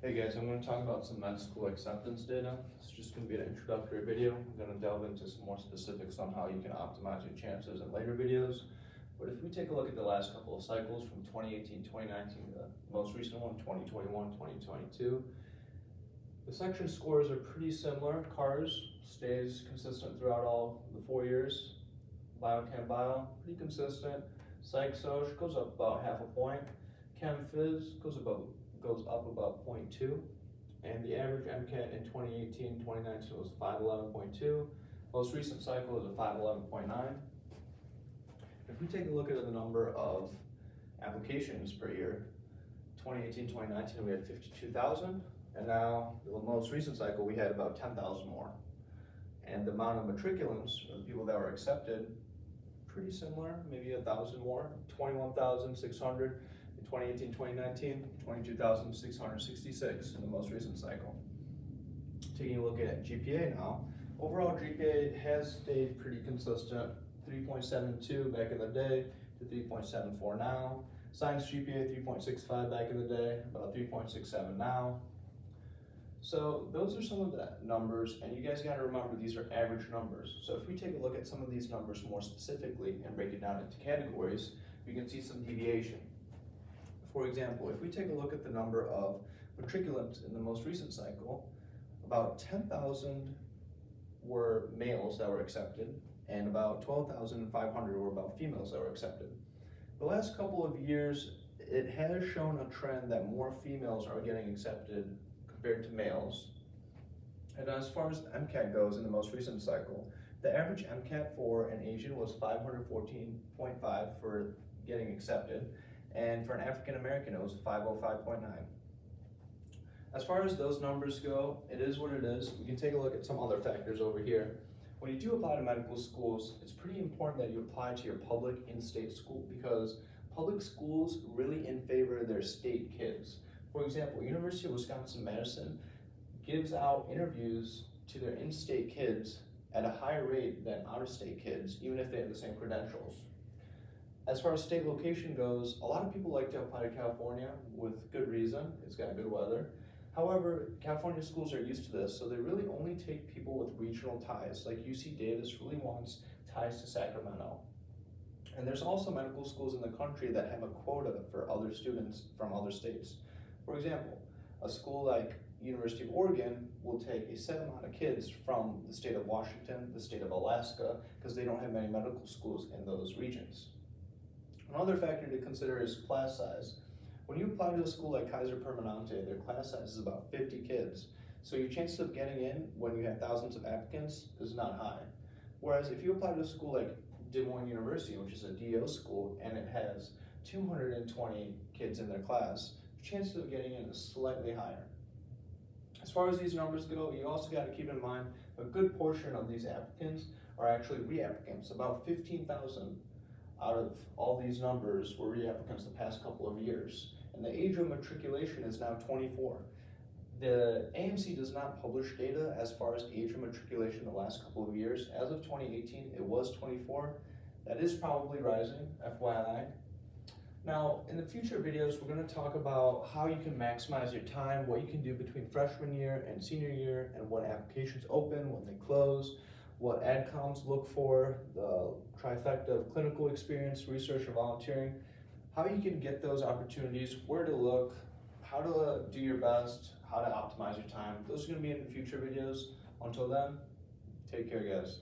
Hey guys, I'm going to talk about some med school acceptance data. It's just going to be an introductory video. I'm going to delve into some more specifics on how you can optimize your chances in later videos. But if we take a look at the last couple of cycles from 2018, 2019, the most recent one, 2021, 2022, the section scores are pretty similar. Cars stays consistent throughout all the 4 years. Biochem Bio, pretty consistent. Psych Soc goes up about half a point. Chem Phys goes up about 0.2, and the average MCAT in 2018-2019 was 511.2. Most recent cycle is a 511.9. If we take a look at the number of applications per year, 2018-2019 we had 52,000, and now the most recent cycle we had about 10,000 more. And the amount of matriculants, or the people that were accepted, pretty similar, maybe 1,000 more, 21,600. 2018-2019, 22,666 in the most recent cycle. Taking a look at GPA now, overall GPA has stayed pretty consistent, 3.72 back in the day to 3.74 now. Science GPA 3.65 back in the day, about 3.67 now. So those are some of the numbers, and you guys got to remember these are average numbers. So if we take a look at some of these numbers more specifically and break it down into categories, we can see some deviation. For example, if we take a look at the number of matriculants in the most recent cycle, about 10,000 were males that were accepted, and about 12,500 were about females that were accepted. The last couple of years, it has shown a trend that more females are getting accepted compared to males. And as far as the MCAT goes in the most recent cycle, the average MCAT for an Asian was 514.5 for getting accepted, and for an African American, it was 505.9. As far as those numbers go, it is what it is. We can take a look at some other factors over here. When you do apply to medical schools, it's pretty important that you apply to your public in-state school, because public schools really in favor of their state kids. For example, University of Wisconsin-Madison gives out interviews to their in-state kids at a higher rate than out-of-state kids, even if they have the same credentials. As far as state location goes, a lot of people like to apply to California with good reason. It's got good weather. However, California schools are used to this, so they really only take people with regional ties. Like UC Davis really wants ties to Sacramento. And there's also medical schools in the country that have a quota for other students from other states. For example, a school like University of Oregon will take a set amount of kids from the state of Washington, the state of Alaska, because they don't have many medical schools in those regions. Another factor to consider is class size. When you apply to a school like Kaiser Permanente, their class size is about 50 kids. So your chances of getting in when you have thousands of applicants is not high. Whereas if you apply to a school like Des Moines University, which is a DO school, and it has 220 kids in their class, your chances of getting in is slightly higher. As far as these numbers go, you also got to keep in mind a good portion of these applicants are actually re-applicants. About 15,000 out of all these numbers were re-applicants the past couple of years. And the age of matriculation is now 24. The AMC does not publish data as far as age of matriculation the last couple of years. As of 2018, it was 24. That is probably rising, FYI. Now, in the future videos, we're going to talk about how you can maximize your time, what you can do between freshman year and senior year, and when applications open, when they close, what AdComs look for, the trifecta of clinical experience, research, and volunteering, how you can get those opportunities, where to look, how to do your best, how to optimize your time. Those are going to be in the future videos. Until then, take care, guys.